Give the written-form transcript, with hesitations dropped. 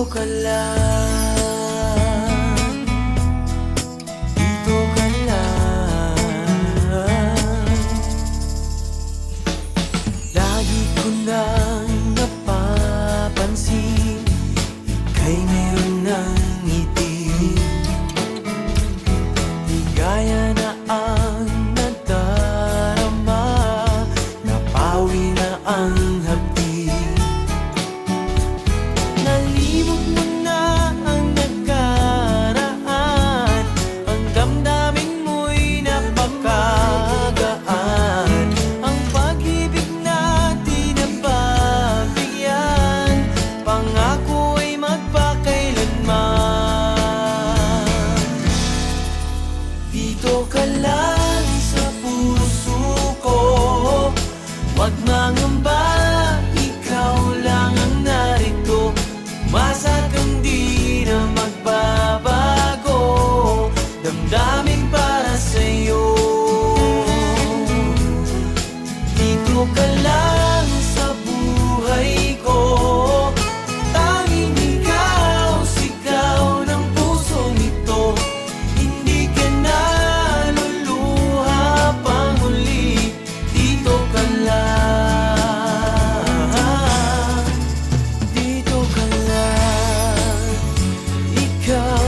ka lang, dito ka lang. Lagi ko nang napapansin, ika'y meron ng ngiti, ligaya na ang nadarama, napawi na ang hapdi. Nalimot mo na ang nakaraan, ang damdamin mo'y napakagaan, ang pag-ibig natin nababigyan, pangako ay magpakailanman. Dito ka lang sa puso ko, wag mangamba, ikaw lang ang narito. Umasa kang di na magbabago, damdamin para sa'yo. Dito ka lang sa buhay ko, tanging ikaw, sigaw ng pusong ito. Hindi ka na luluha pang uli, dito ka lang, dito ka lang. Ikaw